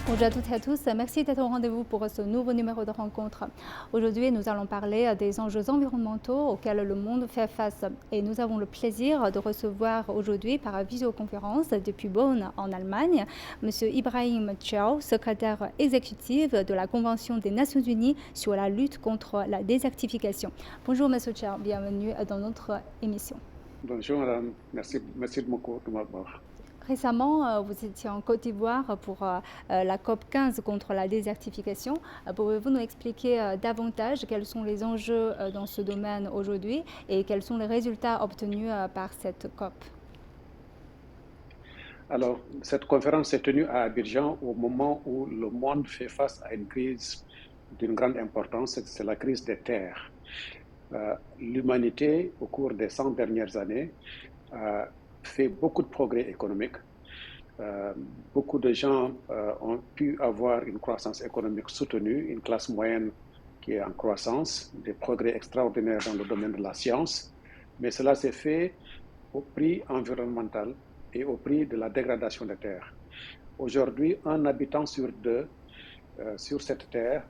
Bonjour à toutes et à tous, merci d'être au rendez-vous pour ce nouveau numéro de rencontre. Aujourd'hui, nous allons parler des enjeux environnementaux auxquels le monde fait face. Et nous avons le plaisir de recevoir aujourd'hui par visioconférence depuis Bonn en Allemagne, M. Ibrahim Thiaw, secrétaire exécutif de la Convention des Nations Unies sur la lutte contre la désertification. Bonjour M. Thiaw, bienvenue dans notre émission. Bonjour madame, merci de m'avoir. Récemment, vous étiez en Côte d'Ivoire pour la COP 15 contre la désertification. Pouvez-vous nous expliquer davantage quels sont les enjeux dans ce domaine aujourd'hui et quels sont les résultats obtenus par cette COP? Alors, cette conférence s'est tenue à Abidjan au moment où le monde fait face à une crise d'une grande importance, c'est la crise des terres. L'humanité, au cours des 100 dernières années, a fait beaucoup de progrès économiques. Beaucoup de gens ont pu avoir une croissance économique soutenue, une classe moyenne qui est en croissance, des progrès extraordinaires dans le domaine de la science, mais cela s'est fait au prix environnemental et au prix de la dégradation des terres. Aujourd'hui, un habitant sur deux sur cette terre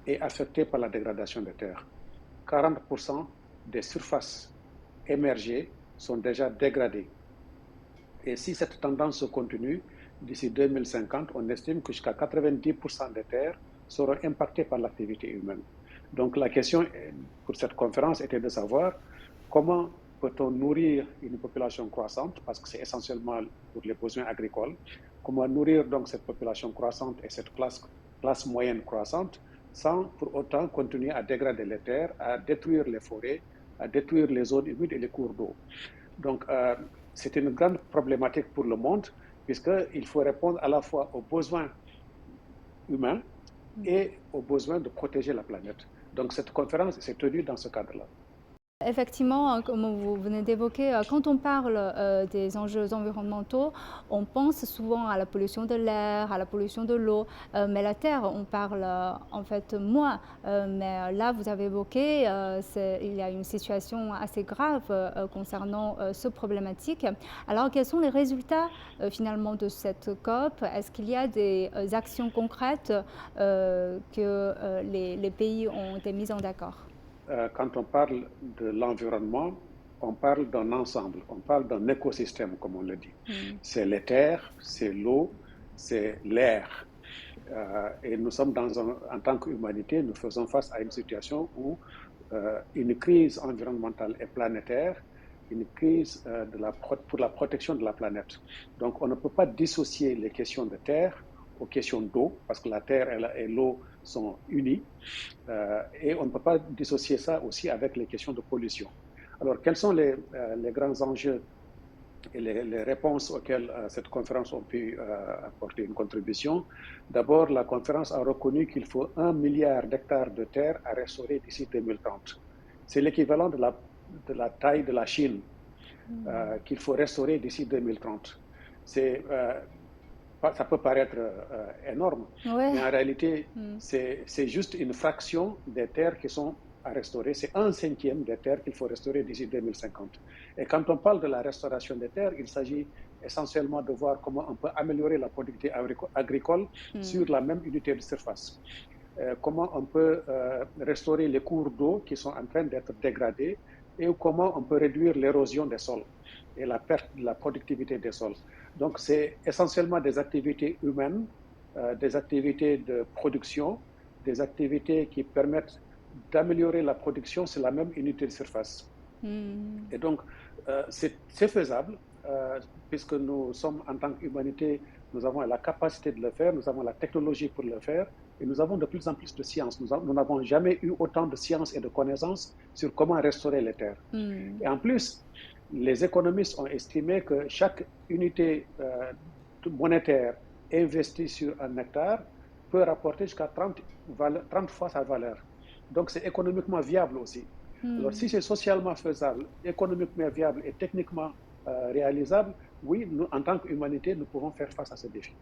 est affecté par la dégradation des terres. 40% des surfaces émergées sont déjà dégradées. Et si cette tendance se continue, d'ici 2050, on estime que jusqu'à 90% des terres seront impactées par l'activité humaine. Donc la question pour cette conférence était de savoir comment peut-on nourrir une population croissante, parce que c'est essentiellement pour les besoins agricoles, comment nourrir donc cette population croissante et cette classe moyenne croissante sans pour autant continuer à dégrader les terres, à détruire les forêts, à détruire les zones humides et les cours d'eau. Donc, c'est une grande problématique pour le monde, puisqu'il faut répondre à la fois aux besoins humains et aux besoins de protéger la planète. Donc, cette conférence s'est tenue dans ce cadre-là. Effectivement, comme vous venez d'évoquer, quand on parle des enjeux environnementaux, on pense souvent à la pollution de l'air, à la pollution de l'eau, mais la terre, on parle en fait moins. Mais là, vous avez évoqué, il y a une situation assez grave concernant ce problématique. Alors, quels sont les résultats finalement de cette COP? Est-ce qu'il y a des actions concrètes que les pays ont été mis en accord? Quand on parle de l'environnement, on parle d'un ensemble, on parle d'un écosystème, comme on le dit. C'est les terres, c'est l'eau, c'est l'air. Et nous sommes en tant qu'humanité, nous faisons face à une situation où une crise environnementale et planétaire, une crise pour la protection de la planète. Donc on ne peut pas dissocier les questions de terre aux questions d'eau, parce que la terre et l'eau sont unies, et on ne peut pas dissocier ça aussi avec les questions de pollution. Alors, quels sont les grands enjeux et les réponses auxquelles cette conférence a pu apporter une contribution? D'abord, la conférence a reconnu qu'il faut 1 milliard d'hectares de terre à restaurer d'ici 2030. C'est l'équivalent de la taille de la Chine qu'il faut restaurer d'ici 2030. Ça peut paraître énorme, Ouais. mais en réalité, c'est juste une fraction des terres qui sont à restaurer. C'est 1/5 des terres qu'il faut restaurer d'ici 2050. Et quand on parle de la restauration des terres, il s'agit essentiellement de voir comment on peut améliorer la productivité agricole sur la même unité de surface. Comment on peut restaurer les cours d'eau qui sont en train d'être dégradés et comment on peut réduire l'érosion des sols et la perte de la productivité des sols. Donc, c'est essentiellement des activités humaines, des activités de production, des activités qui permettent d'améliorer la production sur la même unité de surface. Et donc, c'est faisable, puisque nous sommes en tant qu'humanité, nous avons la capacité de le faire, nous avons la technologie pour le faire, et nous avons de plus en plus de science. Nous n'avons jamais eu autant de science et de connaissances sur comment restaurer les terres. Et en plus, les économistes ont estimé que chaque unité monétaire investie sur un hectare peut rapporter jusqu'à 30 fois sa valeur. Donc, c'est économiquement viable aussi. Alors, si c'est socialement faisable, économiquement viable et techniquement réalisable, oui, nous, en tant qu'humanité, nous pouvons faire face à ce défi.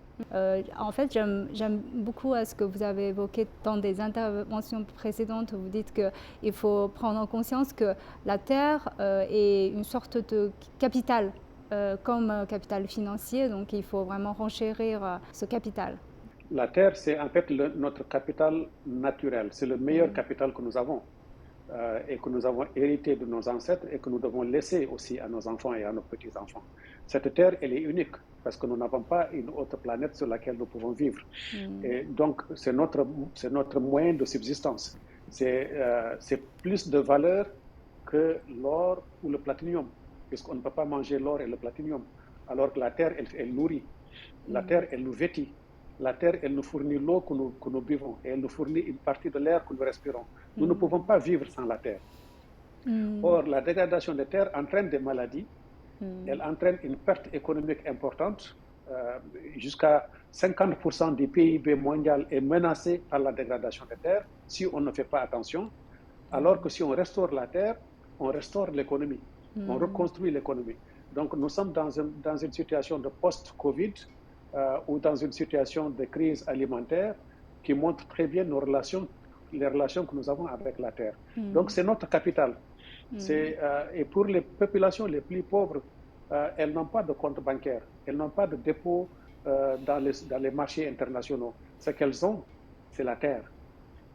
En fait, j'aime beaucoup ce que vous avez évoqué dans des interventions précédentes. Vous dites qu'il faut prendre en conscience que la terre est une sorte de capital, comme capital financier, donc il faut vraiment renchérir ce capital. La terre, c'est en fait notre capital naturel. C'est le meilleur Mm. capital que nous avons et que nous avons hérité de nos ancêtres et que nous devons laisser aussi à nos enfants et à nos petits-enfants. Cette terre, elle est unique parce que nous n'avons pas une autre planète sur laquelle nous pouvons vivre. Mm. Et donc, c'est notre moyen de subsistance. C'est plus de valeur que l'or ou le platinium, puisqu'on ne peut pas manger l'or et le platinium, alors que la terre, elle nourrit. La Mm. terre, elle nous vêtit. La terre, elle nous fournit l'eau que nous buvons et elle nous fournit une partie de l'air que nous respirons. Nous ne pouvons Mm. pas vivre sans la terre. Mm. Or, la dégradation des terres entraîne des maladies, Mm. elle entraîne une perte économique importante. Euh, Jusqu'à 50% du PIB mondial est menacé par la dégradation des terres si on ne fait pas attention. Alors que si on restaure la terre, on restaure l'économie, on Mm. reconstruit l'économie. Donc nous sommes dans une situation de post-Covid ou dans une situation de crise alimentaire qui montre très bien les relations que nous avons avec la terre. Donc Mm. c'est notre capital. Mm. Et pour les populations les plus pauvres, elles n'ont pas de compte bancaire, elles n'ont pas de dépôt dans les marchés internationaux. Ce qu'elles ont, c'est la terre.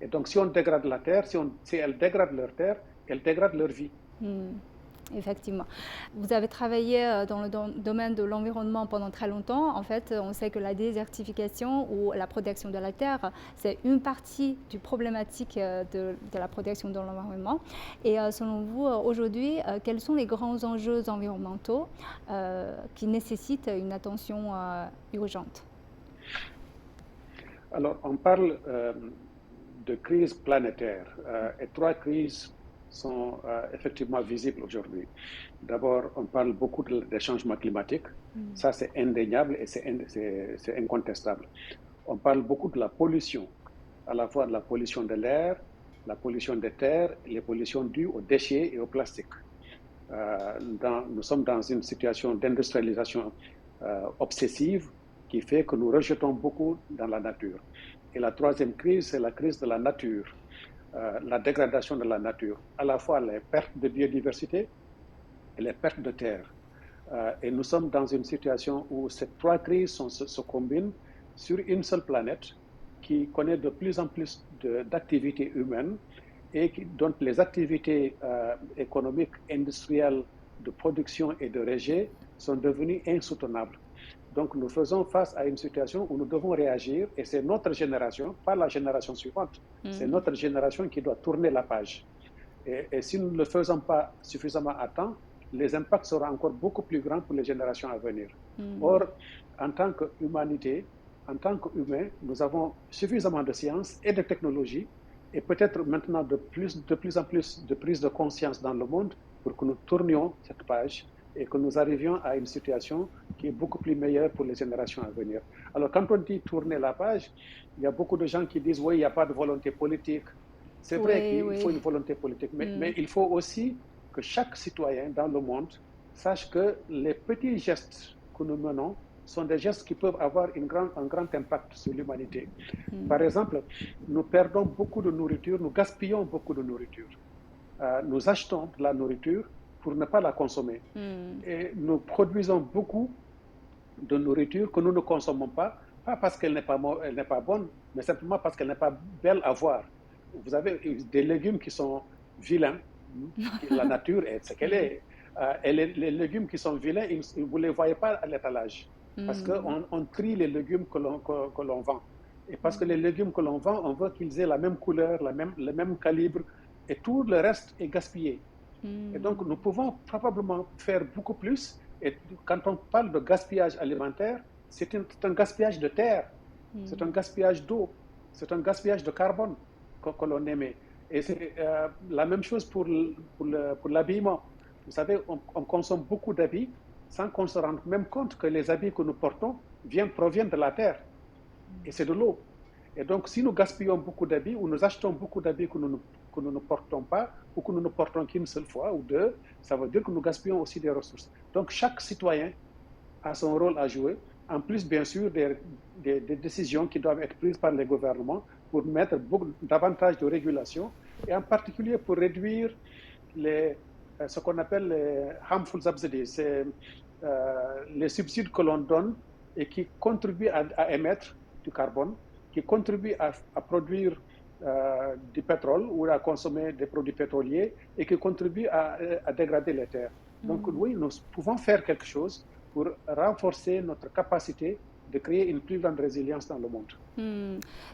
Et donc, si on dégrade la terre, si elles dégradent leur terre, elles dégradent leur vie. Mm. Effectivement. Vous avez travaillé dans le domaine de l'environnement pendant très longtemps. En fait, on sait que la désertification ou la protection de la terre, c'est une partie du problématique de la protection de l'environnement. Et selon vous, aujourd'hui, quels sont les grands enjeux environnementaux qui nécessitent une attention urgente? Alors, on parle de crise planétaire et trois crises sont effectivement visibles aujourd'hui. D'abord, on parle beaucoup des changements climatiques. Mm. Ça, c'est indéniable et c'est incontestable. On parle beaucoup de la pollution, à la fois de la pollution de l'air, la pollution des terres, les pollutions dues aux déchets et au plastique. Nous sommes dans une situation d'industrialisation obsessive qui fait que nous rejetons beaucoup dans la nature. Et la troisième crise, c'est la crise de la nature, la dégradation de la nature, à la fois les pertes de biodiversité et les pertes de terre. Et nous sommes dans une situation où ces trois crises se combinent sur une seule planète qui connaît de plus en plus d'activités humaines et dont les activités économiques, industrielles, de production et de rejet sont devenues insoutenables. Donc nous faisons face à une situation où nous devons réagir et c'est notre génération, pas la génération suivante, c'est Mm. notre génération qui doit tourner la page. Et si nous ne le faisons pas suffisamment à temps, les impacts seront encore beaucoup plus grands pour les générations à venir. Mm. Or, en tant qu'humanité, en tant qu'humains, nous avons suffisamment de sciences et de technologies et peut-être maintenant de plus en plus de prise de conscience dans le monde pour que nous tournions cette page et que nous arrivions à une situation qui est beaucoup plus meilleure pour les générations à venir. Alors, quand on dit tourner la page, il y a beaucoup de gens qui disent oui, il n'y a pas de volonté politique. C'est vrai Oui, qu'il faut oui. une volonté politique, Mm. mais il faut aussi que chaque citoyen dans le monde sache que les petits gestes que nous menons sont des gestes qui peuvent avoir un grand impact sur l'humanité. Mm. Par exemple, nous perdons beaucoup de nourriture, nous gaspillons beaucoup de nourriture. Nous achetons de la nourriture pour ne pas la consommer. Mm. Et nous produisons beaucoup de nourriture que nous ne consommons pas parce qu'elle n'est pas bonne, mais simplement parce qu'elle n'est pas belle à voir. Vous avez des légumes qui sont vilains, la nature est ce qu'elle Mm. est. Et les légumes qui sont vilains, vous ne les voyez pas à l'étalage, parce Mm. qu'on trie les légumes que l'on vend. Et parce que Mm. les légumes que l'on vend, on veut qu'ils aient la même couleur, le même calibre, et tout le reste est gaspillé. Et donc, Mm. nous pouvons probablement faire beaucoup plus. Et quand on parle de gaspillage alimentaire, c'est un gaspillage de terre, c'est un Mm. gaspillage d'eau, c'est un gaspillage de carbone que l'on émet. Et c'est la même chose pour l'habillement. Vous savez, on consomme beaucoup d'habits sans qu'on se rende même compte que les habits que nous portons proviennent de la terre. Et c'est de l'eau. Et donc, si nous gaspillons beaucoup d'habits ou nous achetons beaucoup d'habits que nous ne portons pas ou que nous ne portons qu'une seule fois ou deux, ça veut dire que nous gaspillons aussi des ressources. Donc, chaque citoyen a son rôle à jouer, en plus, bien sûr, des décisions qui doivent être prises par les gouvernements pour mettre davantage de régulation et en particulier pour réduire ce qu'on appelle les harmful subsidies, c'est les subsides que l'on donne et qui contribuent à émettre du carbone qui contribuent à produire du pétrole ou à consommer des produits pétroliers et qui contribuent à dégrader les terres. Donc oui, nous pouvons faire quelque chose pour renforcer notre capacité de créer une plus grande résilience dans le monde.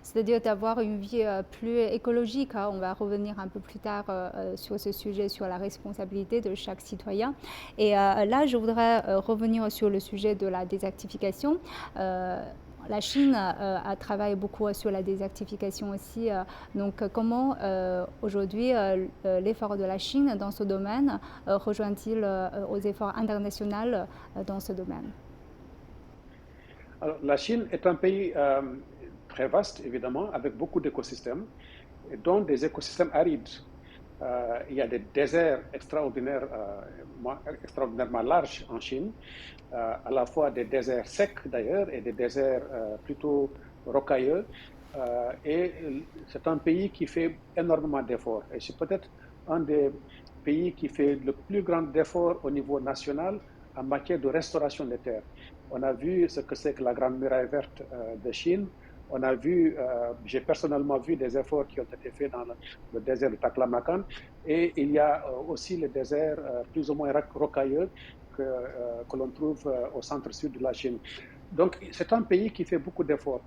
C'est-à-dire d'avoir une vie plus écologique, hein. On va revenir un peu plus tard sur ce sujet, sur la responsabilité de chaque citoyen. Et là, je voudrais revenir sur le sujet de la désertification. La Chine a travaillé beaucoup sur la désertification aussi. Donc, comment aujourd'hui l'effort de la Chine dans ce domaine rejoint-il aux efforts internationaux dans ce domaine? Alors, la Chine est un pays très vaste, évidemment, avec beaucoup d'écosystèmes, dont des écosystèmes arides. Il y a des déserts extraordinairement larges en Chine, à la fois des déserts secs d'ailleurs et des déserts plutôt rocailleux. Et c'est un pays qui fait énormément d'efforts. Et c'est peut-être un des pays qui fait le plus grand effort au niveau national en matière de restauration des terres. On a vu ce que c'est que la Grande Muraille Verte de Chine. On a vu, j'ai personnellement vu des efforts qui ont été faits dans le désert de Taklamakan. Et il y a aussi les déserts plus ou moins rocailleux que l'on trouve au centre-sud de la Chine. Donc, c'est un pays qui fait beaucoup d'efforts.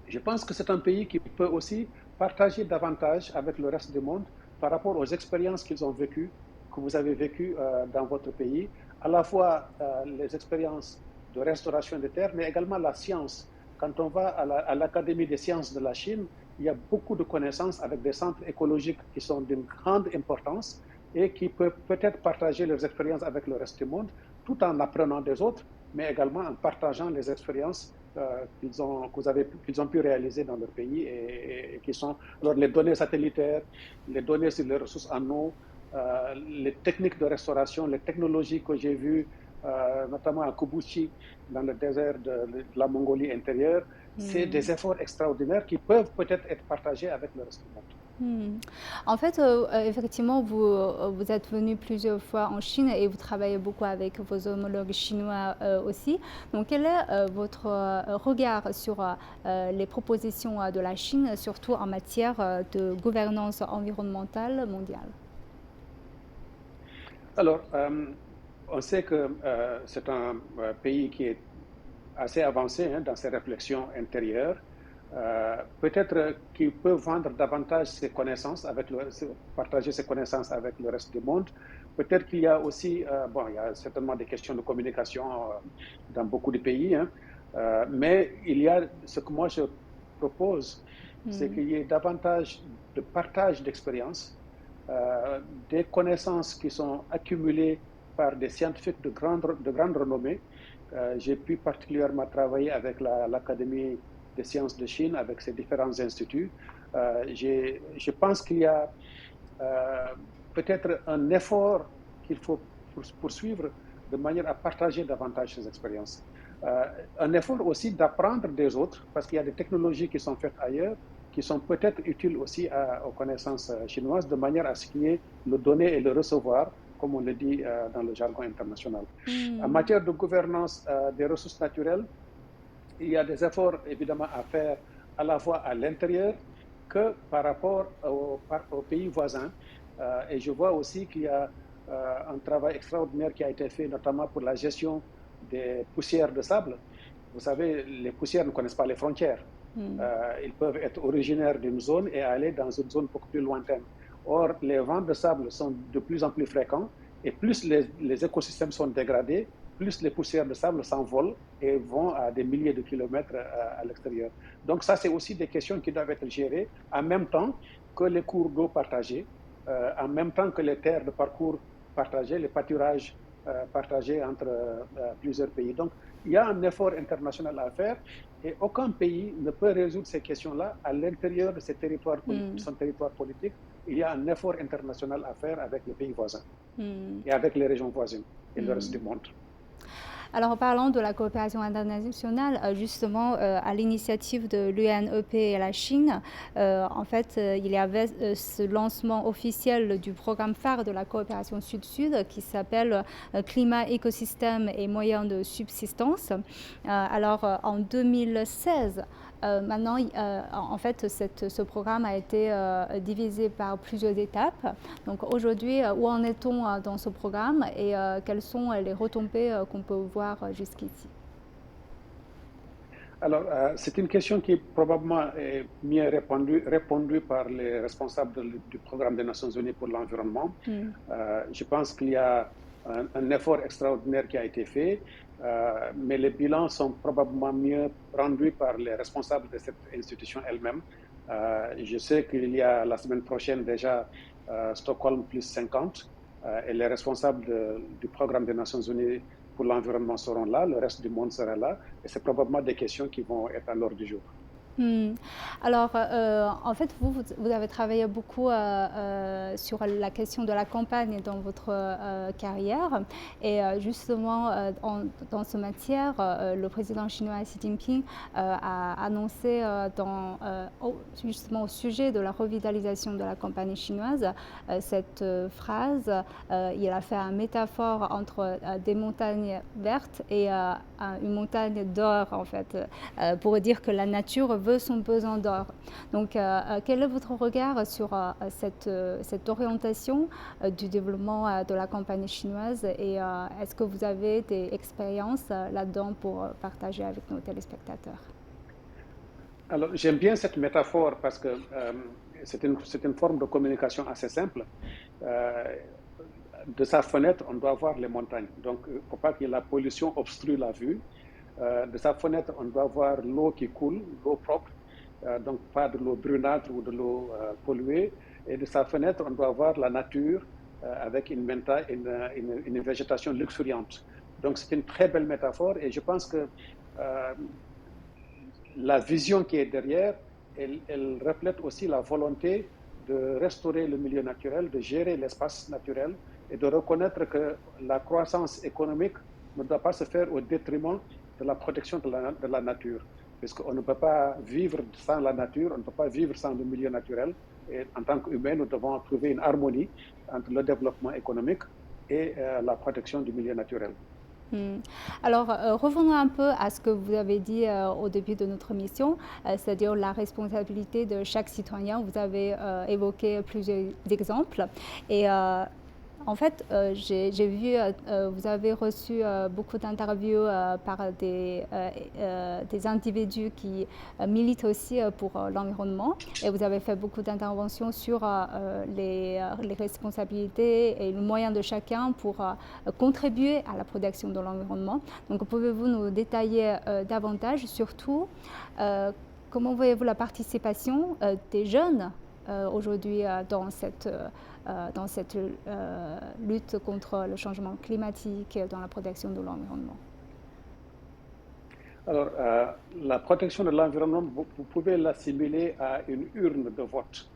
Je pense que c'est un pays qui peut aussi partager davantage avec le reste du monde par rapport aux expériences qu'ils ont vécues, que vous avez vécues dans votre pays, à la fois les expériences de restauration des terres, mais également la science. Quand on va à l'Académie des sciences de la Chine, il y a beaucoup de connaissances avec des centres écologiques qui sont d'une grande importance et qui peuvent peut-être partager leurs expériences avec le reste du monde, tout en apprenant des autres, mais également en partageant les expériences qu'ils ont pu réaliser dans leur pays et qui sont alors, les données satellitaires, les données sur les ressources en eau, les techniques de restauration, les technologies que j'ai vues, notamment à Kubuchi, dans le désert de la Mongolie intérieure. C'est des efforts extraordinaires qui peuvent peut-être être partagés avec le reste du monde. En fait, effectivement, vous êtes venu plusieurs fois en Chine et vous travaillez beaucoup avec vos homologues chinois aussi. Donc, quel est votre regard sur les propositions de la Chine, surtout en matière de gouvernance environnementale mondiale? Alors, on sait que c'est un pays qui est assez avancé dans ses réflexions intérieures. Peut-être qu'il peut vendre davantage ses connaissances, partager ses connaissances avec le reste du monde. Peut-être qu'il y a aussi, il y a certainement des questions de communication dans beaucoup de pays, mais il y a ce que moi je propose, c'est qu'il y ait davantage de partage d'expériences, des connaissances qui sont accumulées par des scientifiques de grande renommée. J'ai pu particulièrement travailler avec l'Académie des sciences de Chine, avec ses différents instituts. Je pense qu'il y a peut-être un effort qu'il faut poursuivre de manière à partager davantage ces expériences. Un effort aussi d'apprendre des autres, parce qu'il y a des technologies qui sont faites ailleurs, qui sont peut-être utiles aussi aux connaissances chinoises, de manière à ce qu'il y ait le donner et le recevoir, comme on le dit dans le jargon international. En matière de gouvernance des ressources naturelles, il y a des efforts évidemment à faire à la fois à l'intérieur que par rapport aux pays voisins. Et je vois aussi qu'il y a un travail extraordinaire qui a été fait, notamment pour la gestion des poussières de sable. Vous savez, les poussières ne connaissent pas les frontières. Ils peuvent être originaires d'une zone et aller dans une zone beaucoup plus lointaine. Or, les vents de sable sont de plus en plus fréquents et plus les écosystèmes sont dégradés, plus les poussières de sable s'envolent et vont à des milliers de kilomètres à l'extérieur. Donc ça, c'est aussi des questions qui doivent être gérées en même temps que les cours d'eau partagés, en même temps que les terres de parcours partagées, les pâturages partagés entre plusieurs pays. Donc, il y a un effort international à faire et aucun pays ne peut résoudre ces questions-là à l'intérieur de son territoire politique. Il y a un effort international à faire avec les pays voisins et avec les régions voisines et le reste du monde. Alors, en parlant de la coopération internationale, justement, à l'initiative de l'UNEP et la Chine, en fait, il y avait ce lancement officiel du programme phare de la coopération Sud-Sud qui s'appelle Climat, écosystème et moyens de subsistance. Alors, en 2016, Maintenant, en fait, ce programme a été divisé par plusieurs étapes. Donc aujourd'hui, où en est-on dans ce programme et quelles sont les retombées qu'on peut voir jusqu'ici? Alors, c'est une question qui est probablement mieux répondue par les responsables du programme des Nations Unies pour l'environnement. Mm. Je pense qu'il y a un effort extraordinaire qui a été fait, mais les bilans sont probablement mieux rendus par les responsables de cette institution elle-même. Je sais qu'il y a la semaine prochaine déjà Stockholm plus 50 et les responsables du programme des Nations Unies pour l'environnement seront là, le reste du monde sera là, et c'est probablement des questions qui vont être à l'ordre du jour. Hmm. Alors, en fait, vous avez travaillé beaucoup sur la question de la campagne dans votre carrière. Et justement, dans ce matière, le président chinois Xi Jinping a annoncé justement au sujet de la revitalisation de la campagne chinoise, cette phrase, il a fait une métaphore entre des montagnes vertes et une montagne d'or, en fait, pour dire que la nature veut son pesant d'or. Donc, quel est votre regard sur cette orientation du développement de la campagne chinoise et est-ce que vous avez des expériences là-dedans pour partager avec nos téléspectateurs? Alors, j'aime bien cette métaphore parce que c'est une forme de communication assez simple. Euh, de sa fenêtre, on doit voir les montagnes. Donc, il ne faut pas que la pollution obstrue la vue. De sa fenêtre, on doit voir l'eau qui coule, l'eau propre, donc pas de l'eau brunâtre ou de l'eau polluée. Et de sa fenêtre, on doit voir la nature avec une végétation luxuriante. Donc c'est une très belle métaphore et je pense que la vision qui est derrière, elle reflète aussi la volonté de restaurer le milieu naturel, de gérer l'espace naturel et de reconnaître que la croissance économique ne doit pas se faire au détriment de la protection de la nature. Puisqu'on ne peut pas vivre sans la nature, on ne peut pas vivre sans le milieu naturel. Et en tant qu'humains, nous devons trouver une harmonie entre le développement économique et la protection du milieu naturel. Hmm. Alors, revenons un peu à ce que vous avez dit au début de notre mission, c'est-à-dire la responsabilité de chaque citoyen. Vous avez évoqué plusieurs exemples et en fait, j'ai vu, vous avez reçu beaucoup d'interviews par des individus qui militent aussi pour l'environnement et vous avez fait beaucoup d'interventions sur les responsabilités et le moyen de chacun pour contribuer à la protection de l'environnement. Donc, pouvez-vous nous détailler davantage, surtout, comment voyez-vous la participation des jeunes aujourd'hui dans cette lutte contre le changement climatique, dans la protection de l'environnement? Alors, la protection de l'environnement, vous pouvez l'assimiler à une urne de vote.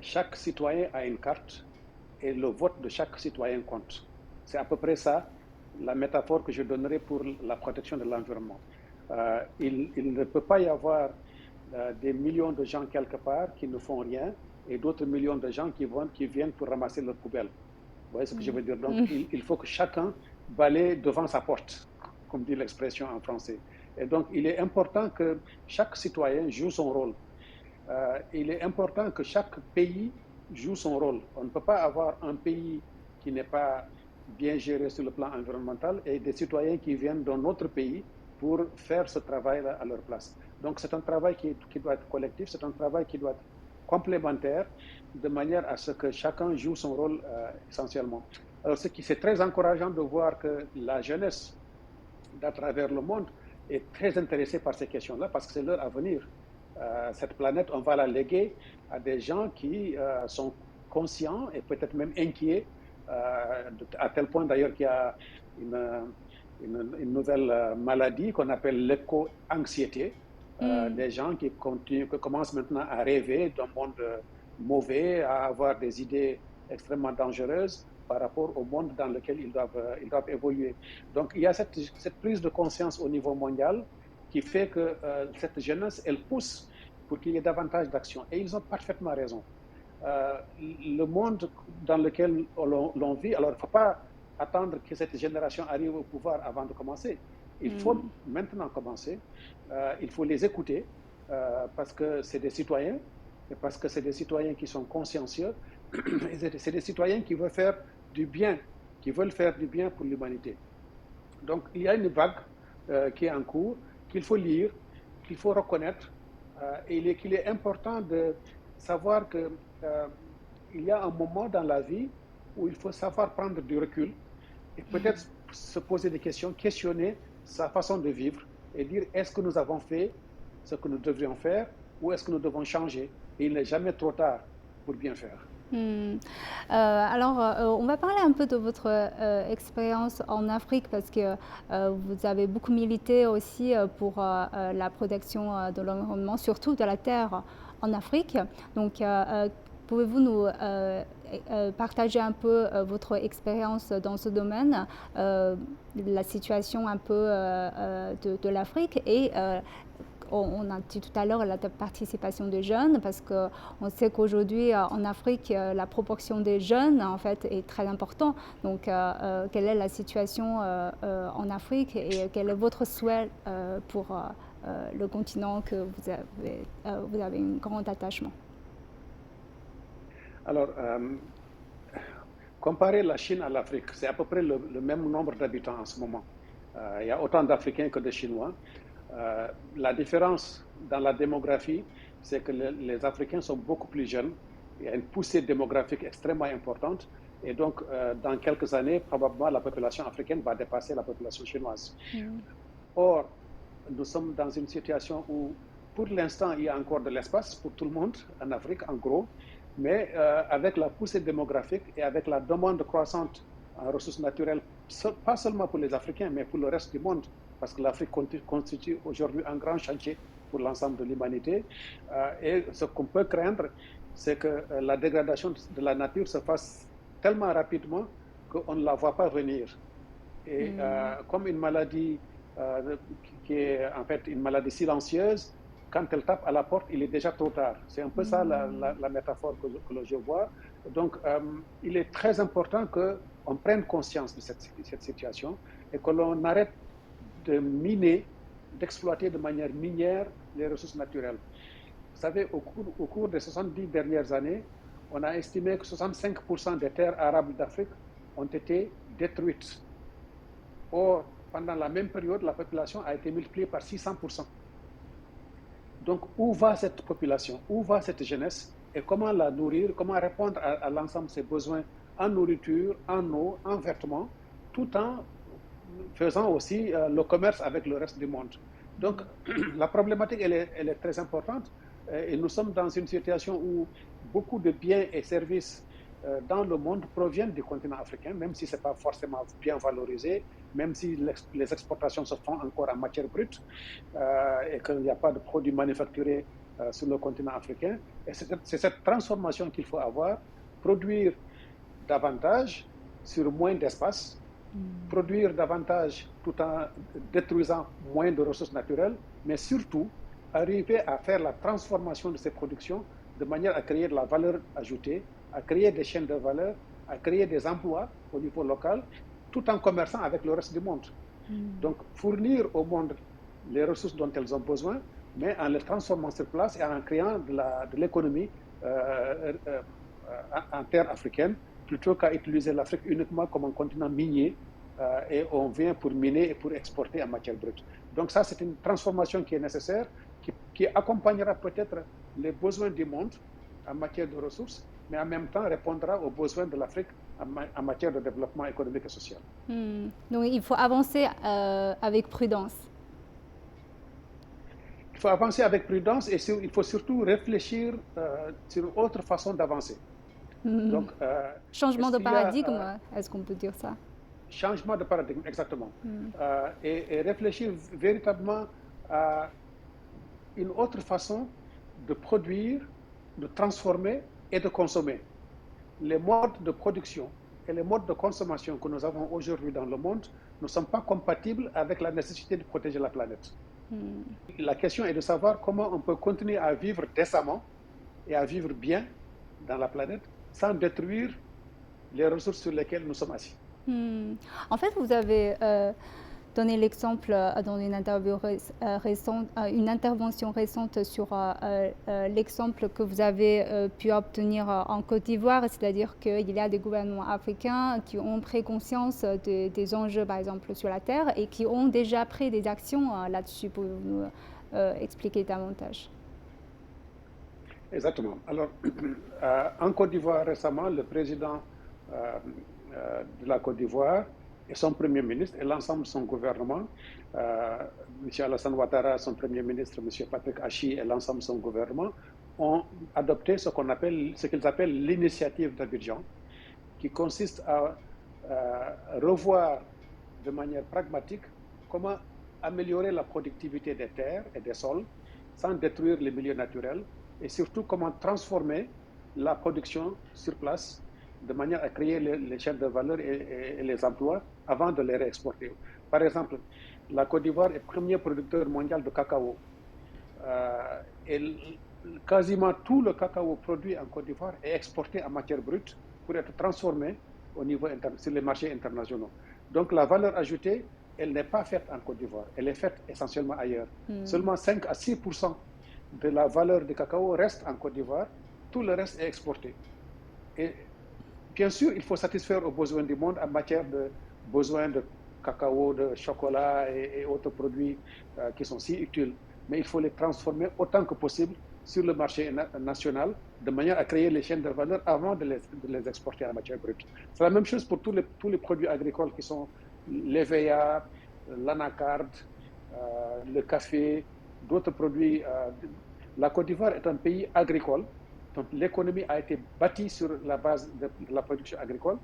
Chaque citoyen a une carte et le vote de chaque citoyen compte. C'est à peu près ça la métaphore que je donnerai pour la protection de l'environnement. Il ne peut pas y avoir des millions de gens quelque part qui ne font rien et d'autres millions de gens qui viennent pour ramasser leurs poubelles. Vous voyez ce que je veux dire? Donc, il faut que chacun balaye devant sa porte, comme dit l'expression en français. Et donc, il est important que chaque citoyen joue son rôle. Il est important que chaque pays joue son rôle. On ne peut pas avoir un pays qui n'est pas bien géré sur le plan environnemental et des citoyens qui viennent d'un autre pays pour faire ce travail-là à leur place. Donc c'est un travail qui doit être collectif, c'est un travail qui doit être complémentaire, de manière à ce que chacun joue son rôle essentiellement. Alors c'est très encourageant de voir que la jeunesse d'à travers le monde est très intéressée par ces questions-là parce que c'est leur avenir. Cette planète, on va la léguer à des gens qui sont conscients et peut-être même inquiets, à tel point d'ailleurs qu'il y a une nouvelle maladie qu'on appelle l'éco-anxiété. Des gens qui commencent maintenant à rêver d'un monde mauvais, à avoir des idées extrêmement dangereuses par rapport au monde dans lequel ils doivent évoluer. Donc il y a cette prise de conscience au niveau mondial qui fait que cette jeunesse, elle pousse pour qu'il y ait davantage d'actions. Et ils ont parfaitement raison. Le monde dans lequel l'on vit, alors il ne faut pas attendre que cette génération arrive au pouvoir avant de commencer. Il faut maintenant commencer. Il faut les écouter parce que c'est des citoyens et parce que c'est des citoyens qui sont consciencieux. C'est des citoyens qui veulent faire du bien, pour l'humanité. Donc, il y a une vague qui est en cours, qu'il faut lire, qu'il faut reconnaître, et qu'il est important de savoir qu'il y a un moment dans la vie où il faut savoir prendre du recul et peut-être se poser des questions, questionner sa façon de vivre et dire est-ce que nous avons fait ce que nous devrions faire ou est-ce que nous devons changer? Et il n'est jamais trop tard pour bien faire. Alors, on va parler un peu de votre expérience en Afrique parce que vous avez beaucoup milité aussi pour la protection de l'environnement, surtout de la terre en Afrique. Donc, pouvez-vous nous partager un peu votre expérience dans ce domaine, la situation un peu de l'Afrique et on a dit tout à l'heure la participation des jeunes parce qu'on sait qu'aujourd'hui en Afrique la proportion des jeunes en fait est très importante. Donc quelle est la situation en Afrique et quel est votre souhait pour le continent que vous avez un grand attachement? Alors, comparer la Chine à l'Afrique, c'est à peu près le même nombre d'habitants en ce moment. Il y a autant d'Africains que de Chinois. La différence dans la démographie, c'est que les Africains sont beaucoup plus jeunes. Il y a une poussée démographique extrêmement importante. Et donc, dans quelques années, probablement, la population africaine va dépasser la population chinoise. Or, nous sommes dans une situation où, pour l'instant, il y a encore de l'espace pour tout le monde en Afrique, en gros. Mais avec la poussée démographique et avec la demande croissante en ressources naturelles, pas seulement pour les Africains, mais pour le reste du monde, parce que l'Afrique constitue aujourd'hui un grand chantier pour l'ensemble de l'humanité. Et ce qu'on peut craindre, c'est que la dégradation de la nature se fasse tellement rapidement qu'on ne la voit pas venir. Et comme une maladie qui est en fait une maladie silencieuse, quand elle tape à la porte, il est déjà trop tard. C'est un peu ça la métaphore que je vois. Donc, il est très important qu'on prenne conscience de cette situation et que l'on arrête de miner, d'exploiter de manière minière les ressources naturelles. Vous savez, au cours des 70 dernières années, on a estimé que 65% des terres arables d'Afrique ont été détruites. Or, pendant la même période, la population a été multipliée par 600%. Donc, où va cette population? Où va cette jeunesse? Et comment la nourrir? Comment répondre à l'ensemble de ses besoins en nourriture, en eau, en vêtements, tout en faisant aussi le commerce avec le reste du monde. Donc, la problématique, elle est très importante. Et nous sommes dans une situation où beaucoup de biens et services dans le monde proviennent du continent africain, même si ce n'est pas forcément bien valorisé, même si les exportations se font encore en matière brute et qu'il n'y a pas de produits manufacturés sur le continent africain. Et c'est cette transformation qu'il faut avoir, produire davantage sur moins d'espace, produire davantage tout en détruisant moins de ressources naturelles, mais surtout arriver à faire la transformation de ces productions de manière à créer de la valeur ajoutée, à créer des chaînes de valeur, à créer des emplois au niveau local, tout en commerçant avec le reste du monde. Donc, fournir au monde les ressources dont elles ont besoin, mais en les transformant sur place et en créant de l'économie en terre africaine, plutôt qu'à utiliser l'Afrique uniquement comme un continent minier et on vient pour miner et pour exporter en matière brute. Donc ça, c'est une transformation qui est nécessaire, qui accompagnera peut-être les besoins du monde en matière de ressources, mais en même temps répondra aux besoins de l'Afrique en matière de développement économique et social. Donc il faut avancer avec prudence. Il faut avancer avec prudence et il faut surtout réfléchir sur une autre façon d'avancer. Donc, changement de paradigme, est-ce qu'on peut dire ça? Changement de paradigme, exactement. Et réfléchir véritablement à une autre façon de produire, de transformer et de consommer. Les modes de production et les modes de consommation que nous avons aujourd'hui dans le monde ne sont pas compatibles avec la nécessité de protéger la planète. La question est de savoir comment on peut continuer à vivre décemment et à vivre bien dans la planète sans détruire les ressources sur lesquelles nous sommes assis. En fait, vous avez donné l'exemple dans une intervention récente sur l'exemple que vous avez pu obtenir en Côte d'Ivoire, c'est-à-dire qu'il y a des gouvernements africains qui ont pris conscience des enjeux, par exemple, sur la terre et qui ont déjà pris des actions là-dessus. Pouvez-vous nous expliquer davantage? Exactement. Alors, en Côte d'Ivoire récemment, le président de la Côte d'Ivoire et son Premier ministre et l'ensemble de son gouvernement, M. Alassane Ouattara, son Premier ministre, M. Patrick Achi et l'ensemble de son gouvernement, ont adopté ce qu'ils appellent l'initiative d'Abidjan, qui consiste à revoir de manière pragmatique comment améliorer la productivité des terres et des sols sans détruire les milieux naturels, et surtout comment transformer la production sur place de manière à créer les chaînes de valeur et les emplois avant de les réexporter. Par exemple, la Côte d'Ivoire est le premier producteur mondial de cacao. Et quasiment tout le cacao produit en Côte d'Ivoire est exporté en matière brute pour être transformé sur les marchés internationaux. Donc la valeur ajoutée, elle n'est pas faite en Côte d'Ivoire, elle est faite essentiellement ailleurs. Seulement 5 à 6% de la valeur du cacao reste en Côte d'Ivoire, tout le reste est exporté. Et bien sûr, il faut satisfaire aux besoins du monde en matière de besoins de cacao, de chocolat et autres produits qui sont si utiles. Mais il faut les transformer autant que possible sur le marché national, de manière à créer les chaînes de valeur avant de les exporter en matière brute. C'est la même chose pour tous les produits agricoles qui sont l'EVA, l'anacarde, le café, d'autres produits. La Côte d'Ivoire est un pays agricole, donc l'économie a été bâtie sur la base de la production agricole.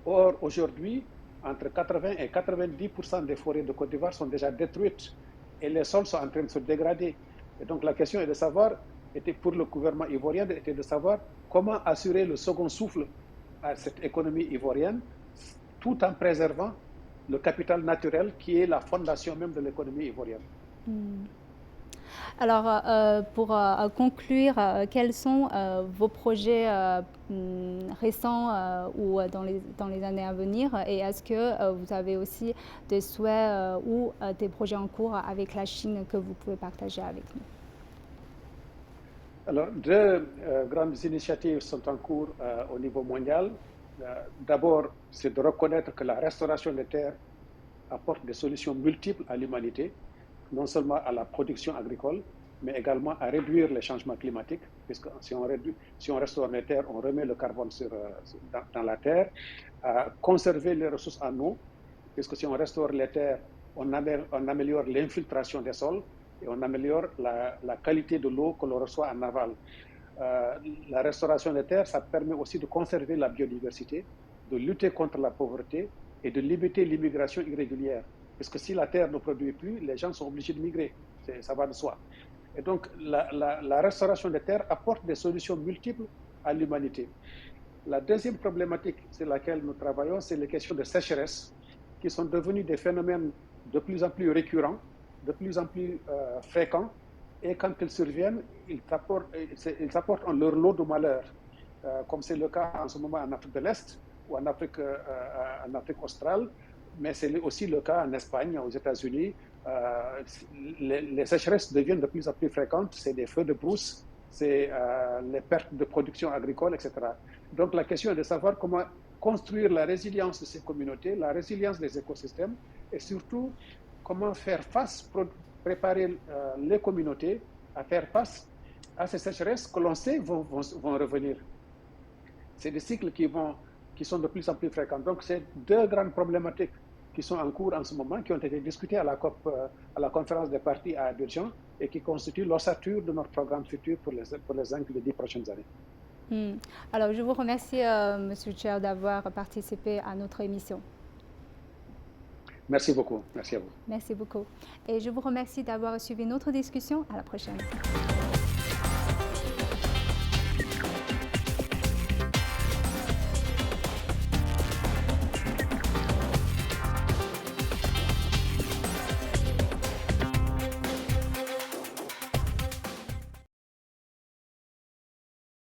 Or, aujourd'hui, entre 80 et 90% des forêts de Côte d'Ivoire sont déjà détruites et les sols sont en train de se dégrader. Et donc la question est de savoir, pour le gouvernement ivoirien, était de savoir comment assurer le second souffle à cette économie ivoirienne tout en préservant le capital naturel qui est la fondation même de l'économie ivoirienne. Alors, pour conclure, quels sont vos projets récents ou dans les années à venir, et est-ce que vous avez aussi des souhaits ou des projets en cours avec la Chine que vous pouvez partager avec nous? Alors, deux grandes initiatives sont en cours au niveau mondial. D'abord, c'est de reconnaître que la restauration des terres apporte des solutions multiples à l'humanité, non seulement à la production agricole, mais également à réduire les changements climatiques, puisque si on restaure les terres, on remet le carbone dans la terre, à conserver les ressources en eau, puisque si on restaure les terres, on améliore l'infiltration des sols et on améliore la qualité de l'eau que l'on reçoit en aval. La restauration des terres, ça permet aussi de conserver la biodiversité, de lutter contre la pauvreté et de limiter l'immigration irrégulière. Parce que si la terre ne produit plus, les gens sont obligés de migrer. Ça va de soi. Et donc, la restauration des terres apporte des solutions multiples à l'humanité. La deuxième problématique sur laquelle nous travaillons, c'est les questions de sécheresse, qui sont devenues des phénomènes de plus en plus récurrents, de plus en plus fréquents. Et quand ils surviennent, ils apportent leur lot de malheur, comme c'est le cas en ce moment en Afrique de l'Est ou en Afrique australe, mais c'est aussi le cas en Espagne, aux États-Unis. Les sécheresses deviennent de plus en plus fréquentes, c'est des feux de brousse, c'est les pertes de production agricole, etc. Donc la question est de savoir comment construire la résilience de ces communautés, la résilience des écosystèmes, et surtout comment faire face, préparer les communautés à faire face à ces sécheresses que l'on sait vont revenir. C'est des cycles qui sont de plus en plus fréquents. Donc c'est deux grandes problématiques qui sont en cours en ce moment, qui ont été discutées à la conférence des partis à Abidjan et qui constituent l'ossature de notre programme futur pour les 10 prochaines années. Alors, je vous remercie, M. Chair, d'avoir participé à notre émission. Merci beaucoup. Merci à vous. Merci beaucoup. Et je vous remercie d'avoir suivi notre discussion. À la prochaine.